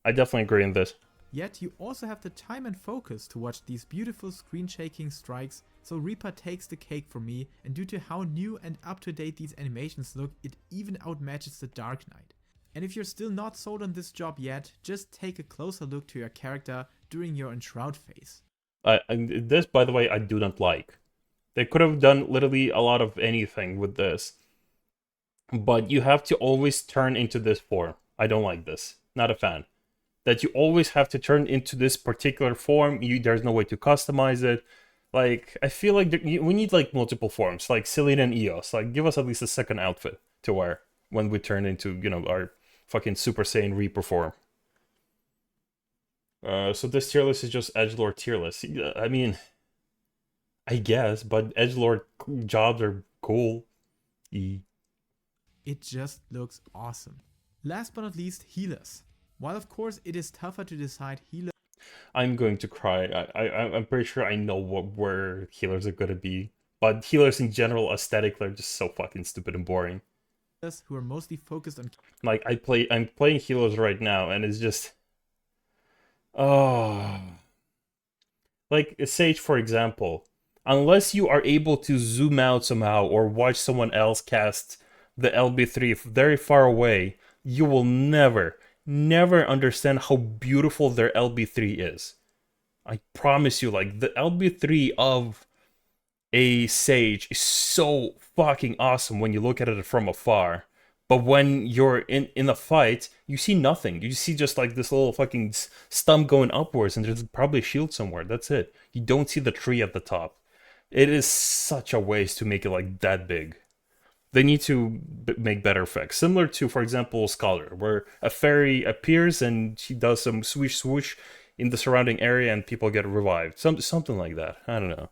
I definitely agree on this. Yet you also have the time and focus to watch these beautiful screen shaking strikes, so Reaper takes the cake for me, and due to how new and up to date these animations look, it even outmatches the Dark Knight. And if you're still not sold on this job yet, just take a closer look to your character during your Enshroud phase. And this, by the way, I do not like. They could have done literally a lot of anything with this. But you have to always turn into this form. I don't like this. Not a fan. That you always have to turn into this particular form. There's no way to customize it. Like, I feel like we need like multiple forms, like Selena and Eos. Like, give us at least a second outfit to wear when we turn into, you know, our fucking Super Saiyan Reaper form. So this tier list is just edgelord tier list. I mean, I guess, but edgelord jobs are cool. It just looks awesome. Last but not least, healers. While of course it is tougher to decide healer, I'm going to cry. I'm pretty sure I know where healers are gonna be, but healers in general aesthetically are just so fucking stupid and boring. who are mostly focused on Like I'm playing healers right now, and it's just, oh, like Sage for example. Unless you are able to zoom out somehow or watch someone else cast the LB3 very far away, you will never understand how beautiful their LB3 is. I promise you, like, the LB3 of a Sage is so fucking awesome when you look at it from afar. But when you're in a fight, you see nothing. You see just like this little fucking stump going upwards, and there's probably a shield somewhere. That's it. You don't see the tree at the top. It is such a waste to make it like that big. They need to make better effects. Similar to, for example, Scholar, where a fairy appears and she does some swoosh swoosh in the surrounding area and people get revived. Something like that. I don't know.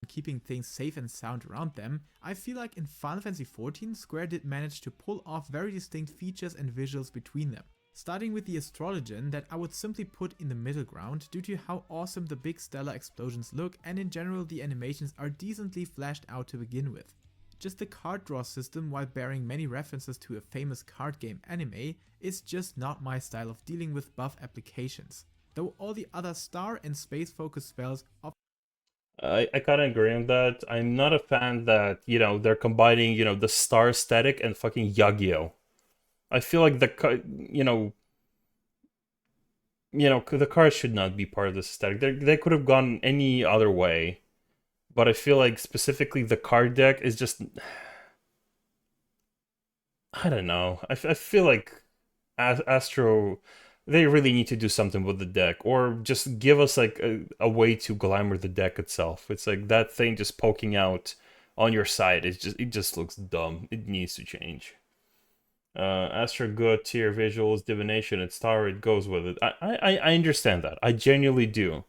keeping things safe and sound around them, I feel like in Final Fantasy XIV, Square did manage to pull off very distinct features and visuals between them. Starting with the Astrologian that I would simply put in the middle ground due to how awesome the big stellar explosions look, and in general the animations are decently flashed out to begin with. Just the card draw system, while bearing many references to a famous card game anime, is just not my style of dealing with buff applications, though all the other star and space focused spells I kind of agree on that. I'm not a fan that, you know, they're combining, you know, the star aesthetic and fucking Yu-Gi-Oh! I feel like the cards should not be part of this aesthetic. They could have gone any other way, but I feel like specifically the card deck is just, I don't know. I feel like Astro, they really need to do something with the deck, or just give us like a way to glamour the deck itself. It's like that thing just poking out on your side. It just looks dumb. It needs to change. Astro good tier visuals, divination, and star, it goes with it. I understand that. I genuinely do.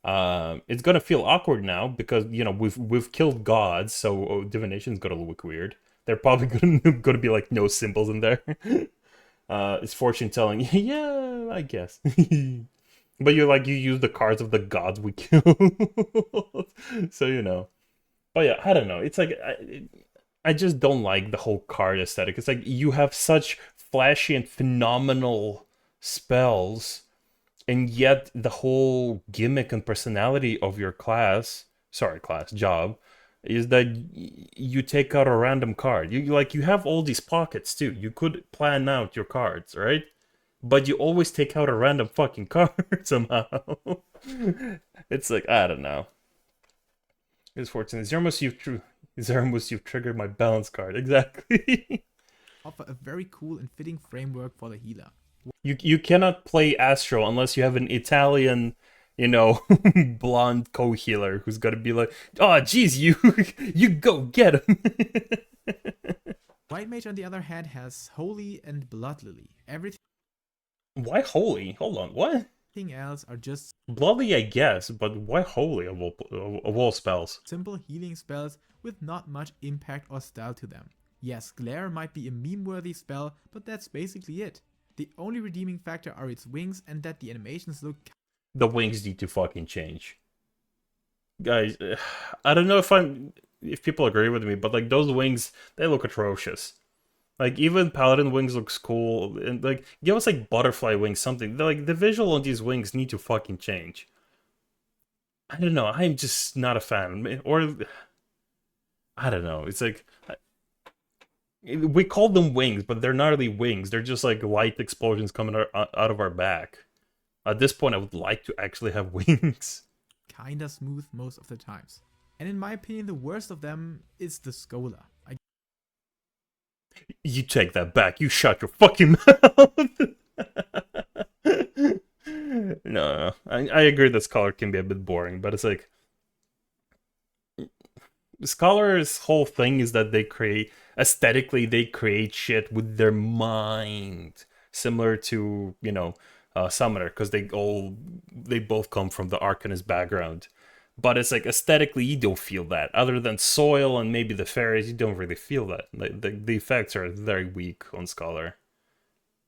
It's gonna feel awkward now because, you know, we've killed gods, so divination's gonna look weird. They're probably gonna be like no symbols in there. It's fortune telling. Yeah, I guess. But you use the cards of the gods we killed. So, you know. But yeah, I don't know. It's like I just don't like the whole card aesthetic. It's like you have such flashy and phenomenal spells, and yet the whole gimmick and personality of your job, is that you take out a random card. You have all these pockets too. You could plan out your cards, right? But you always take out a random fucking card somehow. It's like, I don't know. It's fortunate. Zeramus, you've triggered my balance card. Exactly. offer a very cool and fitting framework for the healer. You cannot play Astro unless you have an Italian, you know, blonde co-healer who's gonna be like, oh, geez, you go get him. White Mage, on the other hand, has Holy and Blood Lily. Everything Why Holy? Hold on, what? else are just Bloody, I guess, but why Holy of all spells? simple healing spells with not much impact or style to them. Yes, Glare might be a meme-worthy spell, but that's basically it. The only redeeming factor are its wings and that the animations look The wings need to fucking change. Guys, I don't know if people agree with me, but like those wings, they look atrocious. Like, even Paladin wings looks cool, and like, give us like butterfly wings, something. Like, the visual on these wings need to fucking change. I don't know, I'm just not a fan. Or, I don't know, it's like, we call them wings, but they're not really wings. They're just like light explosions coming out of our back. At this point, I would like to actually have wings. Kinda smooth most of the times. And in my opinion, the worst of them is the Scholar. You take that back. You shut your fucking mouth. No, I agree that Scholar can be a bit boring, but it's like... Scholar's whole thing is that they create... Aesthetically, they create shit with their mind. Similar to, you know, Summoner, because they both come from the Arcanist background. But it's like, aesthetically, you don't feel that. Other than Soil and maybe the fairies, you don't really feel that. Like, the effects are very weak on Scholar.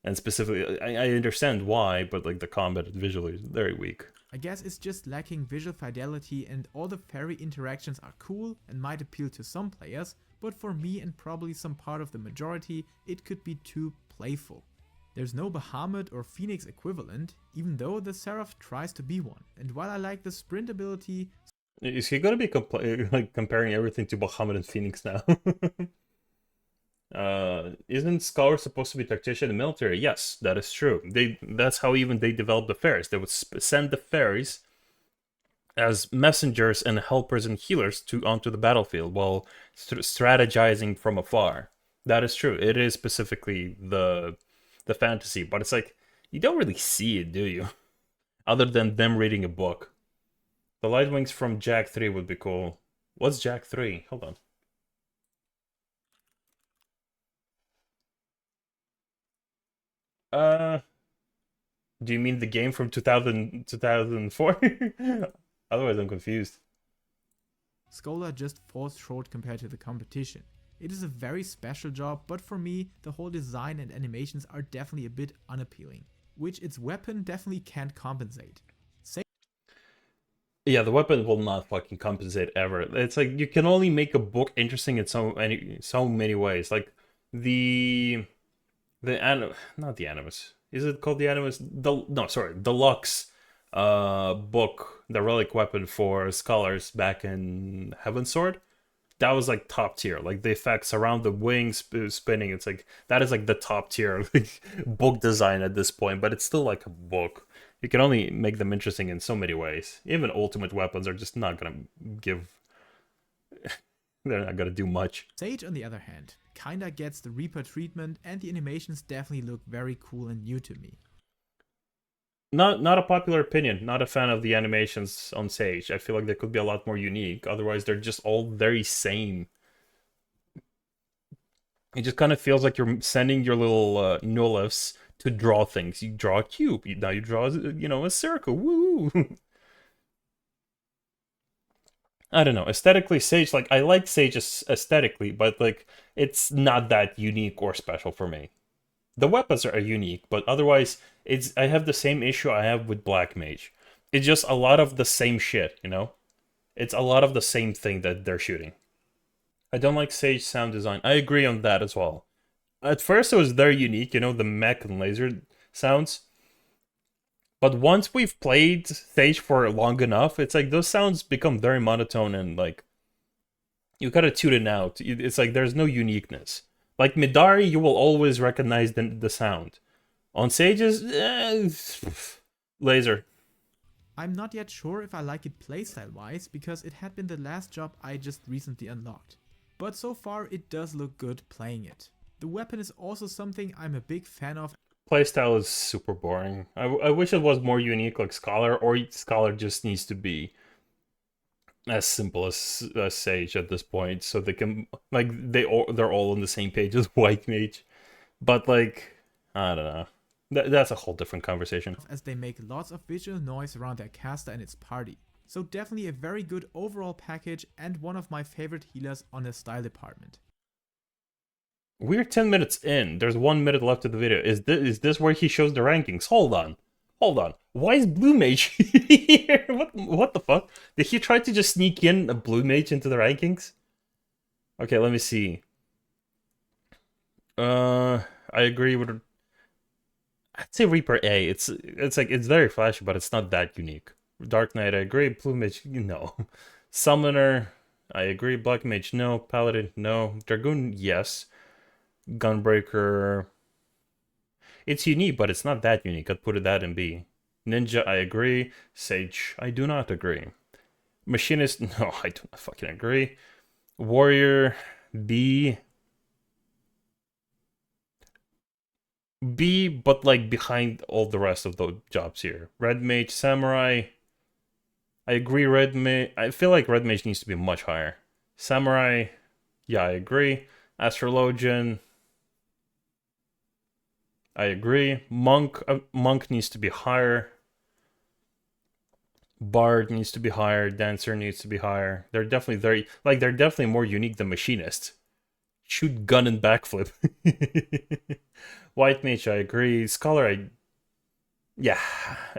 And specifically, I understand why, but like the combat visually is very weak. I guess it's just lacking visual fidelity, and all the fairy interactions are cool and might appeal to some players, but for me and probably some part of the majority, it could be too playful. There's no Bahamut or Phoenix equivalent, even though the Seraph tries to be one, and while I like the sprint ability... Is he gonna be comparing everything to Bahamut and Phoenix now? Isn't Scholar supposed to be tactician in the military? Yes, that is true. That's how even they developed the fairies. They would send the fairies as messengers and helpers and healers onto the battlefield while strategizing from afar. That is true. It is specifically the fantasy, but it's like, you don't really see it, do you? Other than them reading a book. The light wings from Jack 3 would be cool. What's Jack 3? Hold on. Do you mean the game from 2004? Otherwise, I'm confused. Scholar just falls short compared to the competition. It is a very special job, but for me, the whole design and animations are definitely a bit unappealing, which its weapon definitely can't compensate. Yeah, the weapon will not fucking compensate ever. It's like, you can only make a book interesting in so many ways. Like, not the Animus. Is it called the Animus? Deluxe book, the relic weapon for scholars back in Heavensward. That was like top tier. Like, the effects around the wings spinning, it's like, that is like the top tier like, book design at this point, but it's still like a book. You can only make them interesting in so many ways. Even ultimate weapons are just not gonna give... They're not gonna do much. Sage, on the other hand, kinda gets the Reaper treatment, and the animations definitely look very cool and new to me. Not a popular opinion. Not a fan of the animations on Sage. I feel like they could be a lot more unique. Otherwise, they're just all very same. It just kind of feels like you're sending your little Nolifs to draw things. You draw a cube. Now you draw, a circle. Woo! I don't know. Aesthetically, Sage, like, I like Sage aesthetically, but, like, it's not that unique or special for me. The weapons are unique, but otherwise, I have the same issue I have with Black Mage. It's just a lot of the same shit, you know? It's a lot of the same thing that they're shooting. I don't like Sage sound design. I agree on that as well. At first, it was very unique, the mech and laser sounds. But once we've played Sage for long enough, it's like those sounds become very monotone and like you gotta tune it out. It's like there's no uniqueness. Like Midari, you will always recognize the sound. On Sage's, laser. I'm not yet sure if I like it playstyle wise, because it had been the last job I just recently unlocked. But so far it does look good playing it. The weapon is also something I'm a big fan of. Playstyle is super boring. I wish it was more unique like Scholar, or Scholar just needs to be as simple as Sage at this point, so they can, like, they're all on the same page as White Mage. But, like, I don't know. That's a whole different conversation. As they make lots of visual noise around their caster and its party. So definitely a very good overall package, and one of my favorite healers on the style department. We're 10 minutes in. There's 1 minute left of the video. Is this where he shows the rankings? Hold on. Why is Blue Mage here? What the fuck? Did he try to just sneak in a Blue Mage into the rankings? Okay, let me see. I agree with. I'd say Reaper A. It's like it's very flashy, but it's not that unique. Dark Knight, I agree. Blue Mage, no. Summoner, I agree. Black Mage, no. Paladin, no. Dragoon, yes. Gunbreaker, it's unique, but it's not that unique. I'd put it that in B. Ninja, I agree. Sage, I do not agree. Machinist, no, I do not fucking agree. Warrior, B. B, but like behind all the rest of the jobs here. Red Mage, Samurai, I agree. Red Mage, I feel like Red Mage needs to be much higher. Samurai, yeah, I agree. Astrologian, I agree. Monk needs to be higher. Bard needs to be higher. Dancer needs to be higher. They're definitely they're definitely more unique than Machinist. Shoot gun and backflip. White Mage, I agree. Scholar, yeah.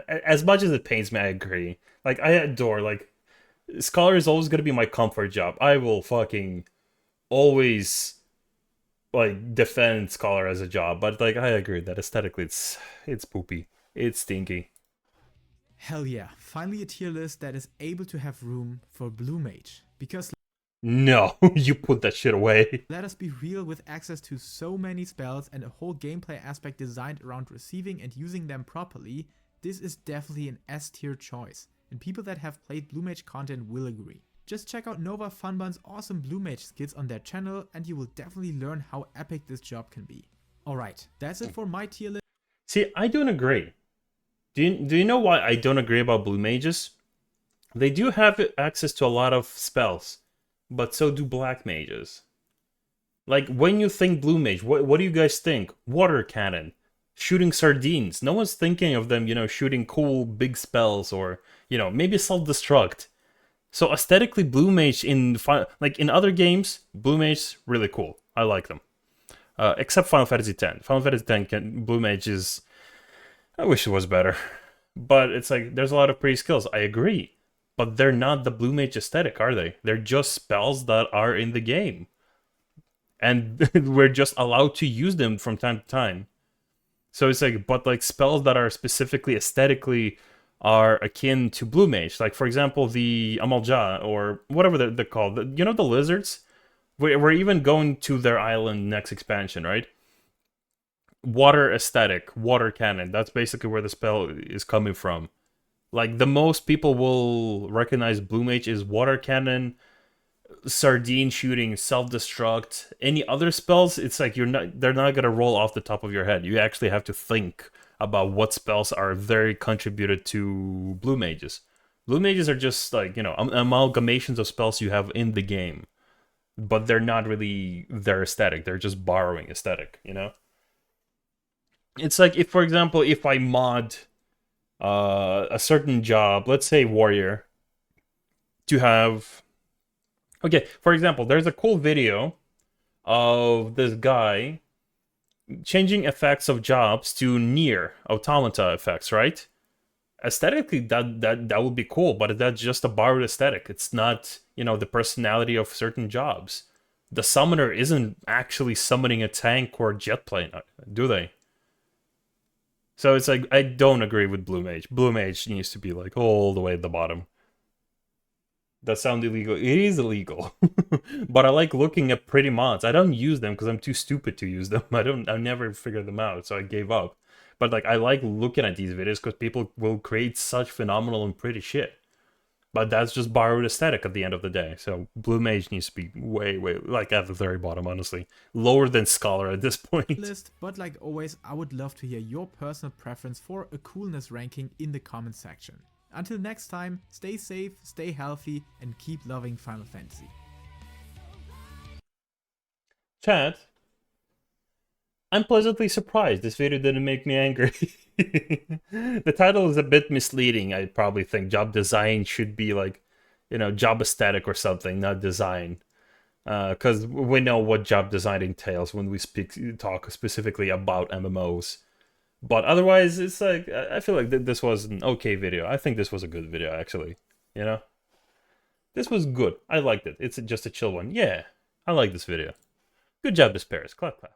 As much as it pains me, I agree. Like, I adore, like, Scholar is always gonna be my comfort job. I will fucking always like defend Scholar as a job, but like I agree that aesthetically it's poopy. It's stinky. Hell yeah, finally a tier list that is able to have room for Blue Mage. Because no, you put that shit away. let us be real, with access to so many spells and a whole gameplay aspect designed around receiving and using them properly, this is definitely an S tier choice, and people that have played Blue Mage content will agree. Just check out Nova Funbun's awesome Blue Mage skits on their channel and you will definitely learn how epic this job can be. Alright, that's it for my tier list. See, I don't agree. Do you know why I don't agree about Blue Mages? They do have access to a lot of spells, but so do Black Mages. Like, when you think Blue Mage, what do you guys think? Water Cannon, shooting sardines. No one's thinking of them, you know, shooting cool big spells or, you know, maybe self-destruct. So aesthetically, Blue Mage in other games, Blue Mage really cool. I like them, except Final Fantasy X. Final Fantasy X Blue Mage is, I wish it was better, but it's like there's a lot of pretty skills. I agree, but they're not the Blue Mage aesthetic, are they? They're just spells that are in the game, and we're just allowed to use them from time to time. So it's like, but like spells that are specifically aesthetically are akin to Blue Mage. Like, for example, the Amalja, or whatever they're called. You know, the lizards? We're even going to their island next expansion, right? Water aesthetic, water cannon. That's basically where the spell is coming from. Like, the most people will recognize Blue Mage is water cannon, sardine shooting, self-destruct. Any other spells, it's like they're not gonna roll off the top of your head. You actually have to think about what spells are very contributed to Blue Mages. Blue Mages are just like, you know, amalgamations of spells you have in the game, but they're not really their aesthetic. They're just borrowing aesthetic, you know? It's like, if, for example, if I mod a certain job, let's say warrior, to have... Okay, for example, there's a cool video of this guy changing effects of jobs to near automata effects, right? Aesthetically, that would be cool, but that's just a borrowed aesthetic. It's not, you know, the personality of certain jobs. The summoner isn't actually summoning a tank or a jet plane, do they? So it's like, I don't agree with Blue Mage. Blue Mage needs to be like all the way at the bottom. That sounds illegal. It is illegal. But I like looking at pretty mods. I don't use them because I'm too stupid to use them. I never figured them out, so I gave up. But like, I like looking at these videos because people will create such phenomenal and pretty shit. But that's just borrowed aesthetic at the end of the day. So Blue Mage needs to be way, like at the very bottom, honestly. Lower than Scholar at this point. List, but like always, I would love to hear your personal preference for a coolness ranking in the comment section. Until next time, stay safe, stay healthy, and keep loving Final Fantasy. Chat, I'm pleasantly surprised this video didn't make me angry. The title is a bit misleading, I probably think. Job design should be like, you know, job aesthetic or something, not design. Because we know what job design entails when we talk specifically about MMOs. But otherwise, it's like, I feel like this was an okay video. I think this was a good video, actually. You know? This was good. I liked it. It's just a chill one. Yeah, I like this video. Good job, Despairs. Clap, clap.